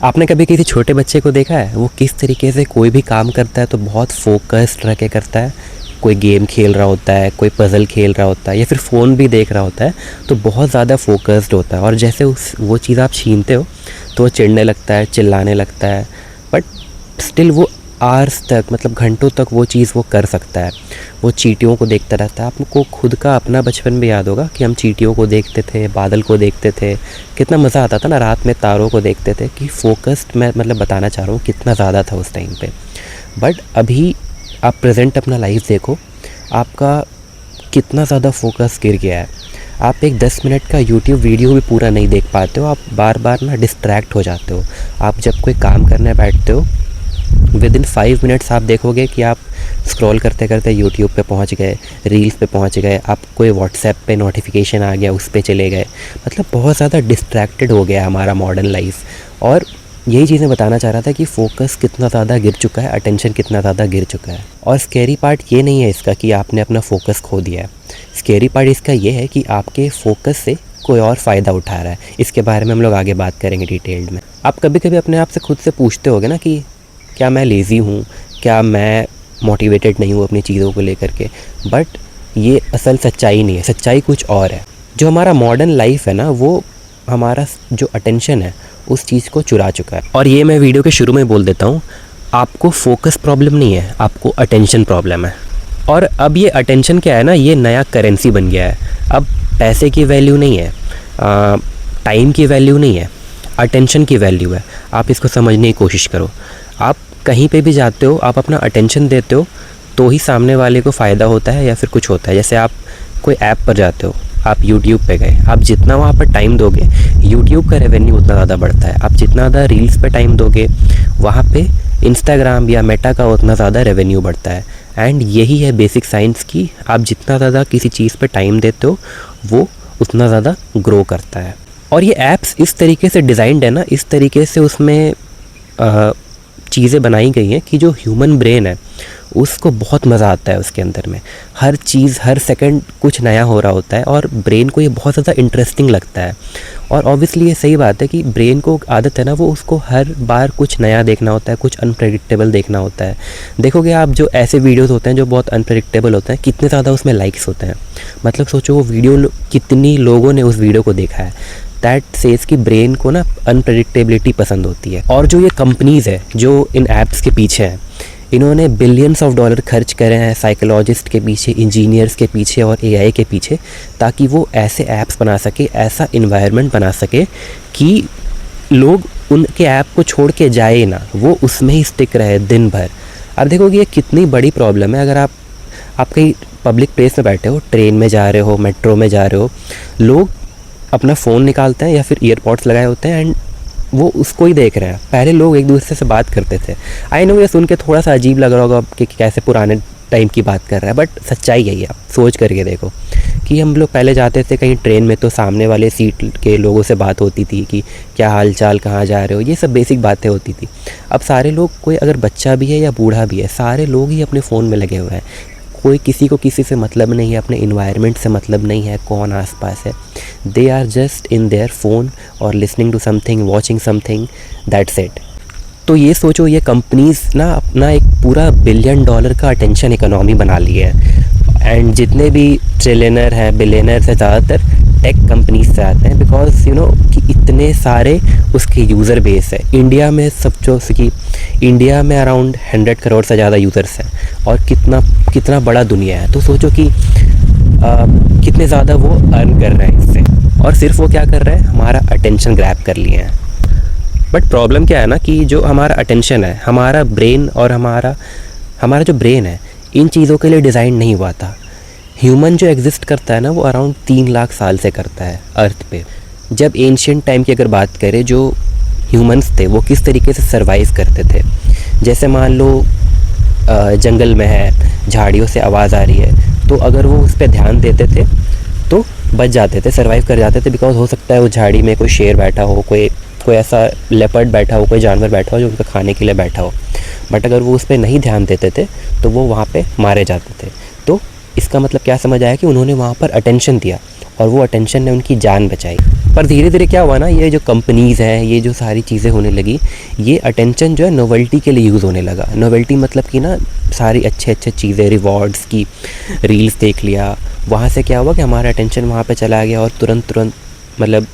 आपने कभी किसी छोटे बच्चे को देखा है वो किस तरीके से कोई भी काम करता है तो बहुत फोकस्ड रह के करता है। कोई गेम खेल रहा होता है, कोई पज़ल खेल रहा होता है या फिर फ़ोन भी देख रहा होता है तो बहुत ज़्यादा फोकस्ड होता है। और जैसे उस वो चीज़ आप छीनते हो तो वो चिढ़ने लगता है, चिल्लाने लगता है, बट स्टिल वो आवर्स तक, मतलब घंटों तक वो चीज़ वो कर सकता है। वो चींटियों को देखता रहता है। आपको खुद का अपना बचपन भी याद होगा कि हम चींटियों को देखते थे, बादल को देखते थे, कितना मज़ा आता था ना, रात में तारों को देखते थे। कि फोकस्ड मैं मतलब बताना चाह रहा हूँ कितना ज़्यादा था उस टाइम पे। बट अभी आप प्रेजेंट अपना लाइफ देखो, आपका कितना ज़्यादा फोकस गिर गया है। आप एक 10 मिनट का यूट्यूब वीडियो भी पूरा नहीं देख पाते हो, आप बार बार ना डिस्ट्रैक्ट हो जाते हो। आप जब कोई काम करने बैठते हो विद इन 5 मिनट्स आप देखोगे कि आप स्क्रॉल करते करते यूट्यूब पे पहुंच गए, रील्स पे पहुंच गए, आप कोई व्हाट्सएप पे नोटिफिकेशन आ गया उस पे चले गए। मतलब बहुत ज़्यादा डिस्ट्रैक्टेड हो गया हमारा मॉडर्न लाइफ। और यही चीज़ें बताना चाह रहा था कि फ़ोकस कितना ज़्यादा गिर चुका है, अटेंशन कितना ज़्यादा गिर चुका है। और स्कैरी पार्ट ये नहीं है इसका कि आपने अपना फ़ोकस खो दिया है। स्कैरी पार्ट इसका ये है कि आपके फ़ोकस से कोई और फ़ायदा उठा रहा है। इसके बारे में हम लोग आगे बात करेंगे डिटेल्ड में। आप कभी कभी अपने आप से खुद से पूछते होगे ना कि क्या मैं लेज़ी हूँ, क्या मैं मोटिवेटेड नहीं हूँ अपनी चीज़ों को लेकर के। बट ये असल सच्चाई नहीं है, सच्चाई कुछ और है। जो हमारा मॉडर्न लाइफ है ना, वो हमारा जो अटेंशन है उस चीज़ को चुरा चुका है। और ये मैं वीडियो के शुरू में बोल देता हूँ, आपको फोकस प्रॉब्लम नहीं है, आपको अटेंशन प्रॉब्लम है। और अब ये अटेंशन क्या है ना, ये नया करेंसी बन गया है। अब पैसे की वैल्यू नहीं है, टाइम की वैल्यू नहीं है, अटेंशन की वैल्यू है। आप इसको समझने की कोशिश करो। आप कहीं पे भी जाते हो, आप अपना अटेंशन देते हो तो ही सामने वाले को फ़ायदा होता है या फिर कुछ होता है। जैसे आप कोई ऐप पर जाते हो, आप यूट्यूब पे गए, आप जितना वहाँ पर टाइम दोगे यूट्यूब का रेवेन्यू उतना ज़्यादा बढ़ता है। आप जितना ज़्यादा रील्स पे टाइम दोगे वहाँ पे इंस्टाग्राम या मेटा का उतना ज़्यादा रेवेन्यू बढ़ता है। एंड यही है बेसिक साइंस की, आप जितना ज़्यादा किसी चीज़ पे टाइम देते हो वो उतना ज़्यादा ग्रो करता है। और ये ऐप्स इस तरीके से डिज़ाइंड है ना, इस तरीके से उसमें चीज़ें बनाई गई हैं कि जो ह्यूमन ब्रेन है उसको बहुत मज़ा आता है उसके अंदर में। हर चीज़ हर सेकंड कुछ नया हो रहा होता है और ब्रेन को ये बहुत ज़्यादा इंटरेस्टिंग लगता है। और ऑब्वियसली ये सही बात है कि ब्रेन को आदत है ना, वो उसको हर बार कुछ नया देखना होता है, कुछ अनप्रेडिक्टेबल देखना होता है। देखोगे आप जो ऐसे वीडियोस होते हैं जो बहुत अनप्रेडिक्टेबल होते हैं, कितने ज़्यादा उसमें लाइक्स होते हैं। मतलब सोचो वो वीडियो कितनी लोगों ने उस वीडियो को देखा है। दैट सेज कि ब्रेन को ना अनप्रेडिक्टेबिलिटी पसंद होती है। और जो ये कंपनीज़ है जो इन ऐप्स के पीछे हैं, इन्होंने बिलियंस ऑफ डॉलर खर्च करे हैं साइकोलॉजिस्ट के पीछे, इंजीनियर्स के पीछे और एआई के पीछे, ताकि वो ऐसे ऐप्स बना सके, ऐसा इन्वायरमेंट बना सके कि लोग उनके ऐप को छोड़ के जाए ना, वो उसमें ही स्टिक रहे दिन भर। अब देखोगे ये कितनी बड़ी प्रॉब्लम है। अगर आप कहीं पब्लिक प्लेस में बैठे हो, ट्रेन में जा रहे हो, मेट्रो में जा रहे हो, लोग अपना फ़ोन निकालते हैं या फिर ईयरपॉड्स लगाए होते हैं एंड वो उसको ही देख रहे हैं। पहले लोग एक दूसरे से बात करते थे। आई नो ये सुन के थोड़ा सा अजीब लग रहा होगा कि कैसे पुराने टाइम की बात कर रहा है, बट सच्चाई यही है। आप सोच करके देखो कि हम लोग पहले जाते थे कहीं ट्रेन में तो सामने वाले सीट के लोगों से बात होती थी कि क्या हाल चाल, कहाँ जा रहे हो, ये सब बेसिक बातें होती थी। अब सारे लोग, कोई अगर बच्चा भी है या बूढ़ा भी है, सारे लोग ही अपने फ़ोन में लगे हुए हैं। कोई किसी को किसी से मतलब नहीं है, अपने इन्वायरमेंट से मतलब नहीं है, कौन आसपास है। They are just in their phone और listening to something, watching something, that's it. तो ये सोचो ये कंपनीज़ ना अपना एक पूरा $1 बिलियन का अटेंशन इकोनॉमी बना ली है। एंड जितने भी ट्रिलियनर हैं, बिलियनर्स हैं, ज़्यादातर टेक कंपनीज से आते हैं, बिकॉज यू नो कि इतने सारे उसके यूज़र बेस है। इंडिया में सब जो कि इंडिया में अराउंड 100 करोड़ से ज़्यादा यूज़र्स हैं और कितना बड़ा दुनिया है। तो सोचो कि कितने ज़्यादा वो अर्न कर रहे हैं इससे। और सिर्फ वो क्या कर रहे हैं, हमारा अटेंशन ग्रैब कर लिए हैं। बट प्रॉब्लम क्या है ना कि जो हमारा अटेंशन है, हमारा ब्रेन और हमारा जो ब्रेन है, इन चीज़ों के लिए डिज़ाइन नहीं हुआ था। ह्यूमन जो एग्जिस्ट करता है ना, वो अराउंड 3 लाख साल से करता है अर्थ पे। जब एंशिएंट टाइम की अगर बात करें, जो ह्यूमंस थे वो किस तरीके से सर्वाइव करते थे। जैसे मान लो जंगल में है, झाड़ियों से आवाज़ आ रही है, तो अगर वो उस पर ध्यान देते थे तो बच जाते थे, सर्वाइव कर जाते थे। बिकॉज हो सकता है वो झाड़ी में कोई शेर बैठा हो, कोई ऐसा लेपर्ड बैठा हो, कोई जानवर बैठा हो जो उनका खाने के लिए बैठा हो। बट अगर वो उस पर नहीं ध्यान देते थे तो वो वहाँ पे मारे जाते थे। तो इसका मतलब क्या समझ आया कि उन्होंने वहाँ पर अटेंशन दिया और वो अटेंशन ने उनकी जान बचाई। पर धीरे धीरे क्या हुआ ना, ये जो कंपनीज़ हैं, ये जो सारी चीज़ें होने लगी, ये अटेंशन जो है नोवेल्टी के लिए यूज़ होने लगा। नोवेल्टी मतलब कि ना सारी अच्छे चीज़ें, रिवॉर्ड्स की रील्स देख लिया, वहाँ से क्या हुआ कि हमारा अटेंशन वहाँ पे चला गया और तुरंत मतलब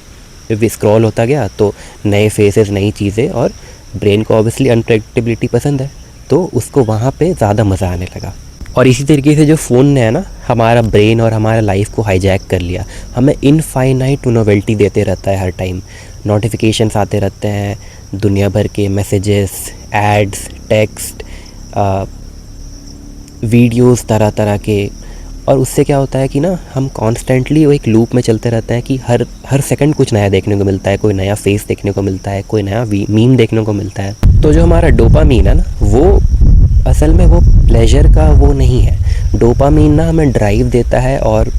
स्क्रॉल होता गया, तो नए फेसेस, नई चीज़ें, और ब्रेन को ऑब्वियसली अनप्रेडिक्टेबिलिटी पसंद है, तो उसको वहाँ पे ज़्यादा मज़ा आने लगा। और इसी तरीके से जो फ़ोन ने है ना हमारा ब्रेन और हमारा लाइफ को हाईजैक कर लिया। हमें इनफाइनाइट नोवेल्टी देते रहता है हर टाइम, नोटिफिकेशंस आते रहते हैं, दुनिया भर के मैसेजेस, एड्स, टेक्स्ट, वीडियोस तरह तरह के। और उससे क्या होता है कि ना हम कॉन्स्टेंटली वो एक लूप में चलते रहते हैं कि हर सेकंड कुछ नया देखने को मिलता है, कोई नया फेस देखने को मिलता है, कोई नया मीम देखने को मिलता है। तो जो हमारा डोपामीन है ना, वो असल में वो प्लेजर का वो नहीं है। डोपामीन ना हमें ड्राइव देता है और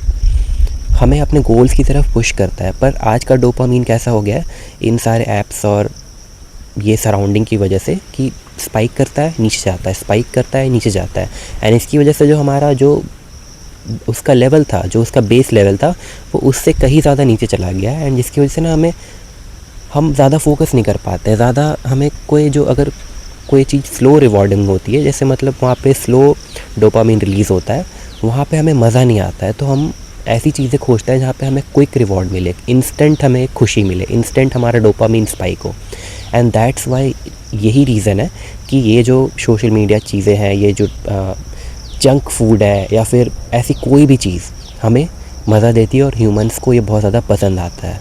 हमें अपने गोल्स की तरफ पुश करता है। पर आज का डोपामीन कैसा हो गया है इन सारे ऐप्स और ये सराउंडिंग की वजह से, कि स्पाइक करता है, नीचे जाता है, स्पाइक करता है, नीचे जाता है। एंड इसकी वजह से जो हमारा जो उसका लेवल था, जो उसका बेस लेवल था, वो उससे कहीं ज़्यादा नीचे चला गया है। एंड जिसकी वजह से ना हम ज़्यादा फोकस नहीं कर पाते, ज़्यादा हमें अगर कोई चीज़ स्लो रिवॉर्डिंग होती है, जैसे मतलब वहाँ पे स्लो डोपामीन रिलीज़ होता है, वहाँ पे हमें मज़ा नहीं आता है। तो हम ऐसी चीज़ें खोजते हैं जहाँ पे हमें क्विक रिवॉर्ड मिले, इंस्टेंट हमें खुशी मिले, इंस्टेंट हमारा डोपामीन स्पाइक हो। एंड दैट्स वाई यही रीज़न है कि ये जो सोशल मीडिया चीज़ें हैं, ये जो जंक फूड है या फिर ऐसी कोई भी चीज़ हमें मज़ा देती है और ह्यूमंस को ये बहुत ज़्यादा पसंद आता है।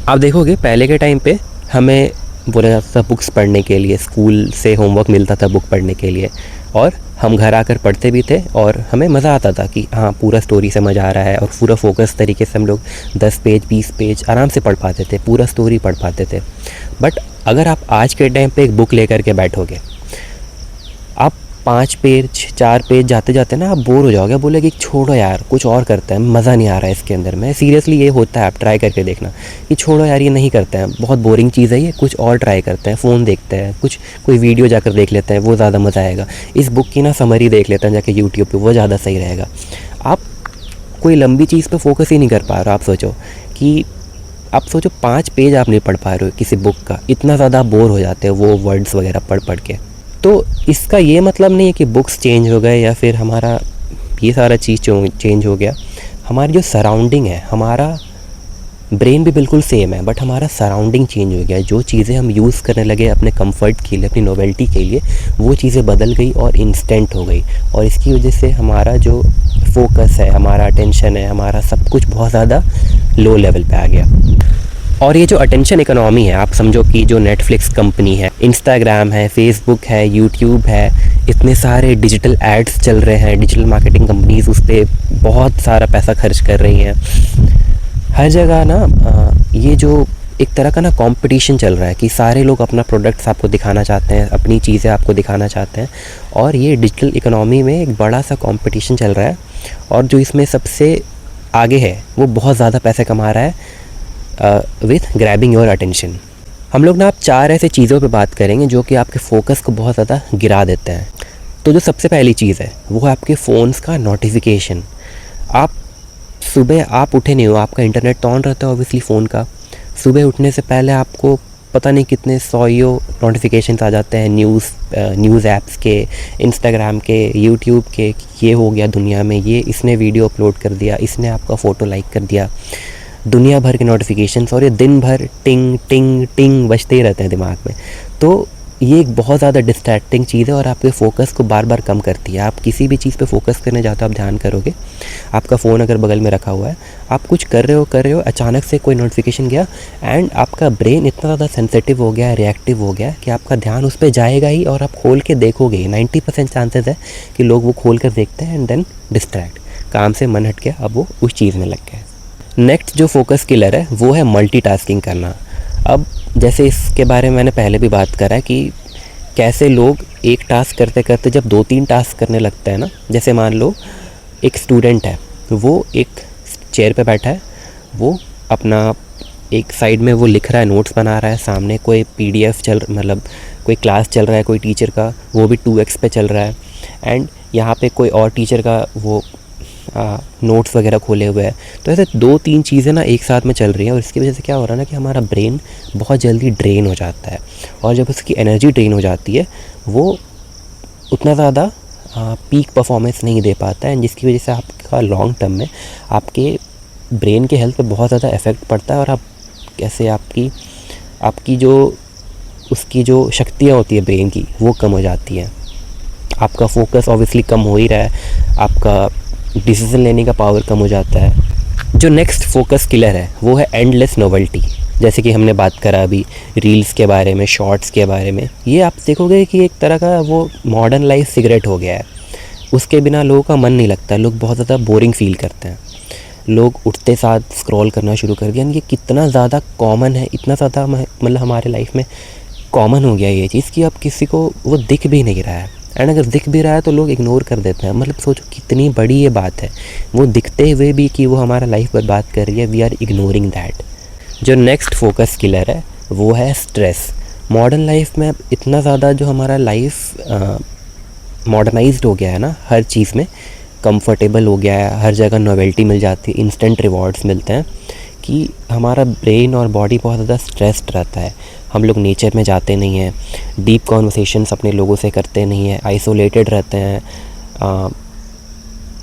आप देखोगे पहले के टाइम पे हमें बोला जाता था बुक्स पढ़ने के लिए, स्कूल से होमवर्क मिलता था बुक पढ़ने के लिए, और हम घर आकर पढ़ते भी थे और हमें मज़ा आता था कि हाँ पूरा स्टोरी समझ आ रहा है, और पूरा फोकस तरीके से हम लोग 10 पेज 20 पेज आराम से पढ़ पाते थे, पूरा स्टोरी पढ़ पाते थे। बट अगर आप आज के टाइम पे एक बुक लेकर के बैठोगे, आप 5 पेज 4 पेज जाते जाते ना आप बोर हो जाओगे, बोलेगे छोड़ो यार कुछ और करते हैं, मज़ा नहीं आ रहा है इसके अंदर में। सीरियसली ये होता है, आप ट्राई करके देखना कि छोड़ो यार ये नहीं करते हैं, बहुत बोरिंग चीज़ है ये, कुछ और ट्राई करते हैं, फ़ोन देखते हैं, कोई वीडियो जाकर देख लेते हैं, वो ज़्यादा मज़ा आएगा। इस बुक की ना समरी देख लेते हैं जाके यूट्यूब पे, वो ज़्यादा सही रहेगा। आप कोई लंबी चीज़ पे फोकस ही नहीं कर पा रहे हो। आप सोचो 5 पेज आप नहीं पढ़ पा रहे हो किसी बुक का, इतना ज़्यादा आप बोर हो जाते हो वो वर्ड्स वगैरह पढ़ के। तो इसका ये मतलब नहीं है कि बुक्स चेंज हो गए या फिर हमारा ये सारा चीज़ चेंज हो गया। हमारी जो सराउंडिंग है, हमारा ब्रेन भी बिल्कुल सेम है, बट हमारा सराउंडिंग चेंज हो गया। जो चीज़ें हम यूज़ करने लगे अपने कंफर्ट के लिए, अपनी नोवेल्टी के लिए, वो चीज़ें बदल गई और इंस्टेंट हो गई। और इसकी वजह से हमारा जो फोकस है, हमारा अटेंशन है, हमारा सब कुछ बहुत ज़्यादा लो लेवल पे आ गया। और ये जो अटेंशन इकोनॉमी है, आप समझो कि जो नेटफ्लिक्स कंपनी है, इंस्टाग्राम है, फेसबुक है, यूट्यूब है, इतने सारे डिजिटल एड्स चल रहे हैं, डिजिटल मार्केटिंग कंपनीज़ उस पर बहुत सारा पैसा खर्च कर रही हैं। हर जगह ना ये जो एक तरह का ना कंपटीशन चल रहा है कि सारे लोग अपना प्रोडक्ट्स आपको दिखाना चाहते हैं, अपनी चीज़ें आपको दिखाना चाहते हैं। और ये डिजिटल इकोनॉमी में एक बड़ा सा कंपटीशन चल रहा है, और जो इसमें सबसे आगे है वो बहुत ज़्यादा पैसे कमा रहा है विथ ग्रैबिंग योर अटेंशन। हम लोग ना आप 4 ऐसे चीज़ों पे बात करेंगे जो कि आपके फोकस को बहुत ज़्यादा गिरा देते हैं। तो जो सबसे पहली चीज़ है वो है आपके फ़ोन्स का नोटिफिकेशन। आप सुबह आप उठे नहीं हो, आपका इंटरनेट तो ऑन रहता है ऑब्वियसली फ़ोन का। सुबह उठने से पहले आपको पता नहीं कितने 100 नोटिफिकेशंस आ जाते हैं, न्यूज़ ऐप्स के, इंस्टाग्राम के, यूट्यूब के, ये हो गया दुनिया में, ये इसने वीडियो अपलोड कर दिया, इसने आपका फ़ोटो लाइक कर दिया, दुनिया भर के नोटिफिकेशंस। और ये दिन भर टिंग टिंग टिंग बजते ही रहते हैं दिमाग में। तो ये एक बहुत ज़्यादा डिस्ट्रैक्टिंग चीज़ है और आपके फ़ोकस को बार बार कम करती है। आप किसी भी चीज़ पे फोकस करने जाते हो, आप ध्यान करोगे, आपका फ़ोन अगर बगल में रखा हुआ है, आप कुछ कर रहे हो, अचानक से कोई नोटिफिकेशन गया, एंड आपका ब्रेन इतना ज़्यादा सेंसिटिव हो गया है, रिएक्टिव हो गया कि आपका ध्यान उस पर जाएगा ही, और आप खोल के देखोगे। 90% चांसेस है कि लोग वो खोल कर देखते हैं एंड देन डिस्ट्रैक्ट, काम से मन हट गया, अब वो उस चीज़ में लग गए। नेक्स्ट जो फोकस किलर है वो है मल्टीटास्किंग करना। अब जैसे इसके बारे में मैंने पहले भी बात करा कि कैसे लोग एक टास्क करते करते जब 2-3 टास्क करने लगते हैं ना, जैसे मान लो एक स्टूडेंट है, वो एक चेयर पे बैठा है, वो अपना एक साइड में वो लिख रहा है, नोट्स बना रहा है, सामने कोई PDF मतलब कोई क्लास चल रहा है कोई टीचर का, वो भी 2x पे चल रहा है, एंड यहाँ पे कोई और टीचर का वो नोट्स वगैरह खोले हुए है। तो ऐसे 2-3 चीज़ें ना एक साथ में चल रही हैं और इसकी वजह से क्या हो रहा है ना कि हमारा ब्रेन बहुत जल्दी ड्रेन हो जाता है, और जब उसकी एनर्जी ड्रेन हो जाती है वो उतना ज़्यादा पीक परफॉर्मेंस नहीं दे पाता है, जिसकी वजह से आपका लॉन्ग टर्म में आपके ब्रेन के हेल्थ पे बहुत ज़्यादा इफ़ेक्ट पड़ता है, और आप कैसे आपकी जो उसकी जो शक्तियाँ होती है ब्रेन की वो कम हो जाती हैं। आपका फोकस ऑब्वियसली कम हो ही रहा है, आपका डिसीजन लेने का पावर कम हो जाता है। जो नेक्स्ट फोकस किलर है वो है एंडलेस नोवेल्टी। जैसे कि हमने बात करा अभी रील्स के बारे में, शॉर्ट्स के बारे में, ये आप देखोगे कि एक तरह का वो मॉडर्न लाइफ सिगरेट हो गया है। उसके बिना लोगों का मन नहीं लगता, लोग बहुत ज़्यादा बोरिंग फील करते हैं। लोग उठते साथ स्क्रॉल करना शुरू कर दिया। ये कितना ज़्यादा कॉमन है, इतना ज़्यादा मतलब हमारे लाइफ में कॉमन हो गया ये चीज़ कि अब किसी को वो दिख भी नहीं रहा है, एंड अगर दिख भी रहा है तो लोग इग्नोर कर देते हैं। मतलब सोचो कितनी बड़ी ये बात है, वो दिखते हुए भी कि वो हमारा लाइफ बर्बाद कर रही है, वी आर इग्नोरिंग दैट। जो नेक्स्ट फोकस किलर है वो है स्ट्रेस। मॉडर्न लाइफ में इतना ज़्यादा जो हमारा लाइफ मॉडर्नाइज्ड हो गया है ना, हर चीज़ में कंफर्टेबल हो गया है, हर जगह नोवेल्टी मिल जाती है, इंस्टेंट रिवॉर्ड्स मिलते हैं, कि हमारा ब्रेन और बॉडी बहुत ज़्यादा स्ट्रेस्ड रहता है। हम लोग नेचर में जाते नहीं हैं, डीप कॉन्वर्सेशंस अपने लोगों से करते नहीं हैं, आइसोलेटेड रहते हैं,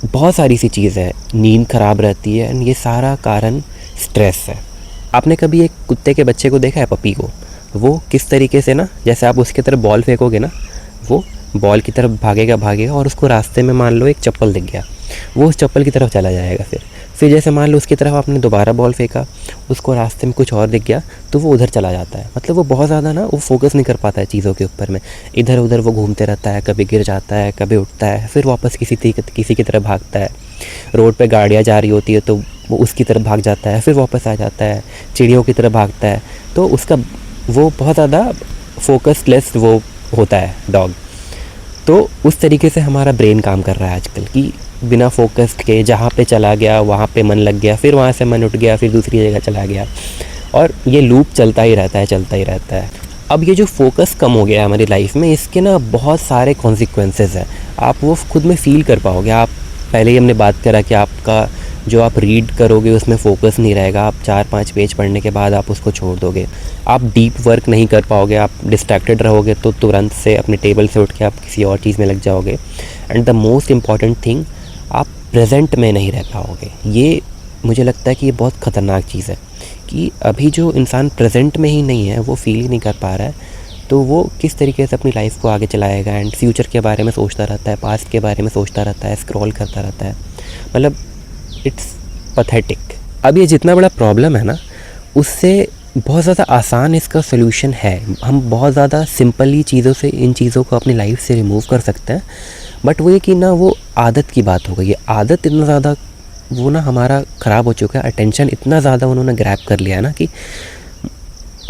बहुत सारी सी चीज़ है, नींद ख़राब रहती है, एंड ये सारा कारण स्ट्रेस है। आपने कभी एक कुत्ते के बच्चे को देखा है, पपी को? वो किस तरीके से ना, जैसे आप उसकी तरफ बॉल फेंकोगे ना, वो बॉल की तरफ भागेगा और उसको रास्ते में मान लो एक चप्पल दिख गया, वो उस चप्पल की तरफ चला जाएगा। फिर जैसे मान लो उसकी तरफ आपने दोबारा बॉल फेंका, उसको रास्ते में कुछ और दिख गया तो वो उधर चला जाता है। मतलब वो बहुत ज़्यादा ना वो फोकस नहीं कर पाता है चीज़ों के ऊपर में, इधर उधर वो घूमते रहता है, कभी गिर जाता है, कभी उठता है, फिर वापस किसी की तरफ भागता है। रोड पे गाड़ियाँ जा रही होती है तो वो उसकी तरफ भाग जाता है, फिर वापस आ जाता है, चिड़ियों की तरफ भागता है। तो उसका वो बहुत ज़्यादा फोकसलेस वो होता है डॉग। तो उस तरीके से हमारा ब्रेन काम कर रहा है आजकल, कि बिना फोकस्ड के जहाँ पे चला गया वहाँ पे मन लग गया, फिर वहाँ से मन उठ गया, फिर दूसरी जगह चला गया, और ये लूप चलता ही रहता है। अब ये जो फोकस कम हो गया है हमारी लाइफ में, इसके ना बहुत सारे कॉन्सिक्वेंसेस हैं, आप वो खुद में फ़ील कर पाओगे। आप पहले ही हमने बात करा कि आपका जो आप रीड करोगे उसमें फ़ोकस नहीं रहेगा, आप 4-5 पेज पढ़ने के बाद आप उसको छोड़ दोगे, आप डीप वर्क नहीं कर पाओगे, आप डिस्ट्रैक्टेड रहोगे तो तुरंत से अपने टेबल से उठ के आप किसी और चीज़ में लग जाओगे। And the most important thing, आप प्रेजेंट में नहीं रह पाओगे। ये मुझे लगता है कि ये बहुत ख़तरनाक चीज़ है, कि अभी जो इंसान प्रेजेंट में ही नहीं है, वो फील ही नहीं कर पा रहा है, तो वो किस तरीके से अपनी लाइफ को आगे चलाएगा। एंड फ्यूचर के बारे में सोचता रहता है, पास्ट के बारे में सोचता रहता है, स्क्रॉल करता रहता है। मतलब इट्स पथेटिक। अब ये जितना बड़ा प्रॉब्लम है ना, उससे बहुत ज़्यादा आसान इसका सोल्यूशन है। हम बहुत ज़्यादा सिंपली चीज़ों से इन चीज़ों को अपनी लाइफ से रिमूव कर सकते हैं, बट वो ये कि ना वो आदत की बात हो गई है। आदत इतना ज़्यादा वो ना हमारा ख़राब हो चुका है, अटेंशन इतना ज़्यादा उन्होंने ग्रैब कर लिया है ना कि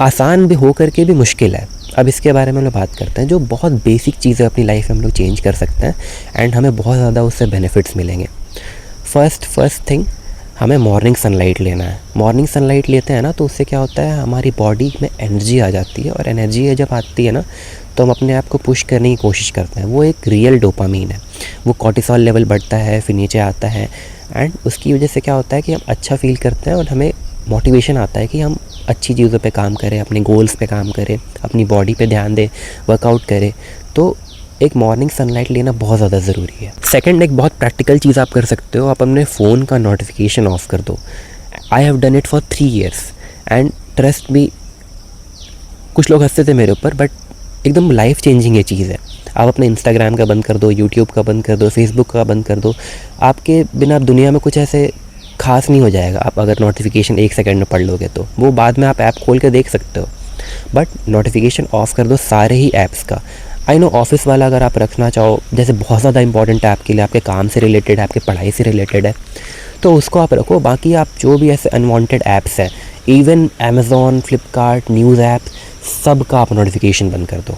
आसान भी हो करके भी मुश्किल है। अब इसके बारे में हम लोग बात करते हैं, जो बहुत बेसिक चीज़ें अपनी लाइफ में हम लोग चेंज कर सकते हैं एंड हमें बहुत ज़्यादा उससे बेनिफिट्स मिलेंगे। फर्स्ट थिंग, हमें मॉर्निंग सनलाइट लेना है। मॉर्निंग सनलाइट लेते हैं ना तो उससे क्या होता है, हमारी बॉडी में एनर्जी आ जाती है, और एनर्जी जब आती है ना तो हम अपने आप को पुश करने की कोशिश करते हैं। वो एक रियल डोपामीन है, वो कॉर्टिसोल लेवल बढ़ता है, फिर नीचे आता है, एंड उसकी वजह से क्या होता है कि हम अच्छा फील करते हैं और हमें मोटिवेशन आता है कि हम अच्छी चीज़ों पे काम करें, अपने गोल्स पे काम करें, अपनी बॉडी पे ध्यान दें, वर्कआउट करें। तो एक मॉर्निंग सनलाइट लेना बहुत ज़्यादा ज़रूरी है। सेकंड, एक बहुत प्रैक्टिकल चीज़ आप कर सकते हो, आप अपने फ़ोन का नोटिफिकेशन ऑफ कर दो। I have done it for 3 years and trust me, कुछ लोग हंसते थे मेरे ऊपर, बट एकदम लाइफ चेंजिंग ये चीज़ है। आप अपने इंस्टाग्राम का बंद कर दो, यूट्यूब का बंद कर दो, फेसबुक का बंद कर दो। आपके बिना दुनिया में कुछ ऐसे खास नहीं हो जाएगा। आप अगर नोटिफिकेशन 1 सेकंड में पढ़ लोगे तो वो बाद में आप ऐप खोल के देख सकते हो, बट नोटिफिकेशन ऑफ कर दो सारे ही ऐप्स का। आई नो ऑफिस वाला अगर आप रखना चाहो, जैसे बहुत ज़्यादा इंपॉर्टेंट है आपके लिए, आपके काम से रिलेटेड है, आपके पढ़ाई से रिलेटेड है, तो उसको आप रखो। बाकी आप जो भी ऐसे अनवांटेड ऐप्स हैं, even Amazon, Flipkart, news app, सब का आप नोटिफिकेशन बंद कर दो।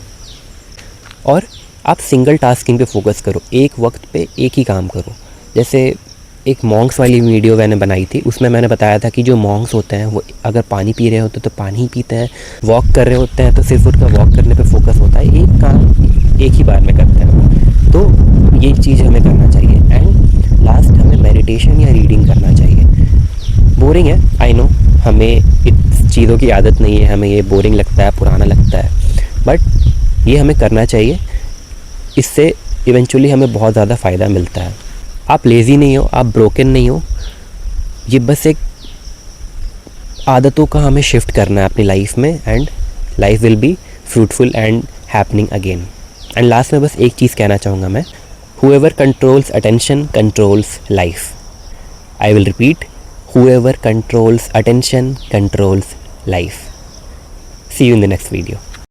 और आप सिंगल टास्किंग पे फोकस करो, एक वक्त पे एक ही काम करो। जैसे एक मॉन्क्स वाली वीडियो मैंने बनाई थी, उसमें मैंने बताया था कि जो मॉन्क्स होते हैं वो अगर पानी पी रहे होते तो पानी ही पीते हैं, वॉक कर रहे होते हैं तो सिर्फ उनका वॉक करने पे फोकस होता है, एक काम एक ही बार में करते हैं। तो ये चीज़ हमें करना चाहिए। एंड लास्ट हमें मेडिटेशन या रीडिंग करना चाहिए। बोरिंग है, आई नो, हमें इस चीज़ों की आदत नहीं है, हमें ये बोरिंग लगता है, पुराना लगता है, बट ये हमें करना चाहिए। इससे इवेंचुअली हमें बहुत ज़्यादा फ़ायदा मिलता है। आप लेज़ी नहीं हो, आप ब्रोकन नहीं हो, ये बस एक आदतों का हमें शिफ्ट करना है अपनी लाइफ में, and life will be fruitful and happening again. And last में बस एक चीज़ कहना चाहूँगा मैं, whoever controls attention controls life. I will repeat, whoever controls attention controls life. See you in the next video.